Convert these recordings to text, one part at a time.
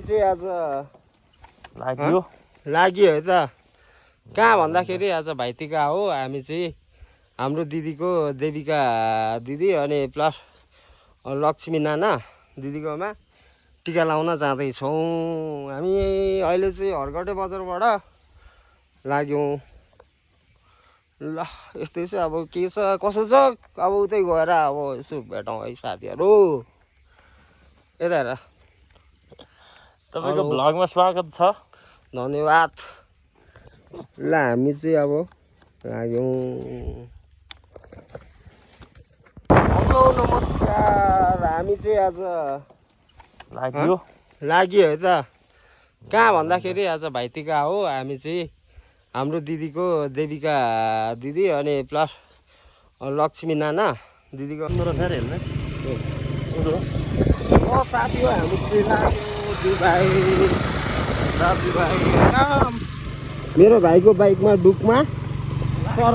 चाहिँ आज लाग्यो है त। कहाँ भन्दाखेरि आज भाइटिका हो। हामी चाहिँ हाम्रो दिदीको देविका दिदी अनि प्लस लक्ष्मी नाना दिदीकोमा टिका लाउन जाँदैछौँ हामी। अहिले चाहिँ हरगटे बजारबाट लाग्यौँ। ल यस्तै छ अब के छ कसो छ अब उतै गएर अब यसो भेटौँ है साथीहरू। यता हेर तपाईँको भ्लगमा स्वागत छ। धन्यवाद। ल हामी चाहिँ अब लाग्यौँ। हेलो नमस्कार। हामी चाहिँ आज लाग्यो है त। कहाँ भन्दाखेरि आज भाइटिका हो। हामी चाहिँ हाम्रो दिदीको देविका दिदी अनि प्लस लक्ष्मी नाना दिदीको साथी हो। हामी चाहिँ लाग्यो दुई दाजुभाइ मेरो भाइको बाइकमा डुकमा सर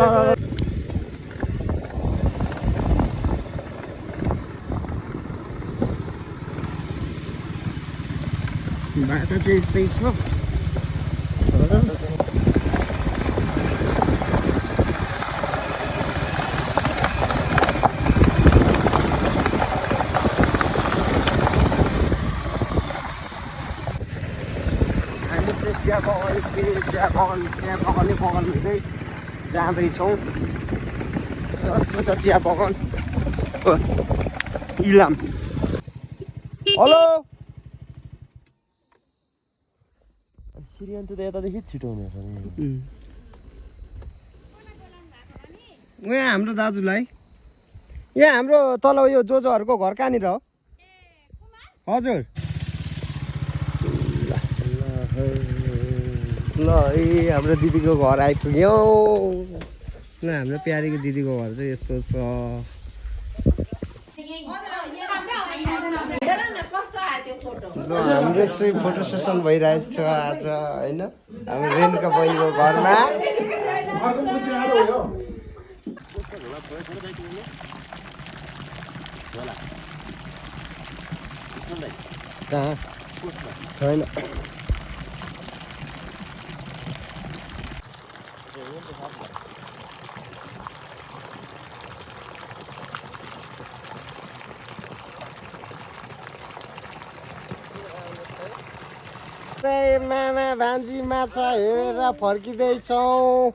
बाटो चाहिँ यस्तै छ। चिया बगानै हुँदै जाँदैछौँ। चिया बगान इलाम। हेलो सिरियन त यतादेखि छिटो हुनेछ नि। यहाँ हाम्रो दाजुलाई यहाँ हाम्रो तल यो जोजोहरूको घर कहाँनिर हो? हजुर ल हाम्रो दिदीको घर आइपुग्यौँ। ल हाम्रो प्यारीको दिदीको घर चाहिँ यस्तो छ। हाम्रो चाहिँ फोटो सेसन भइरहेको छ आज होइन हाम्रो रेणुका बहिनीको घरमा। कहाँ छैन। मामा भान्जी माछा हेरेर फर्किँदैछौँ।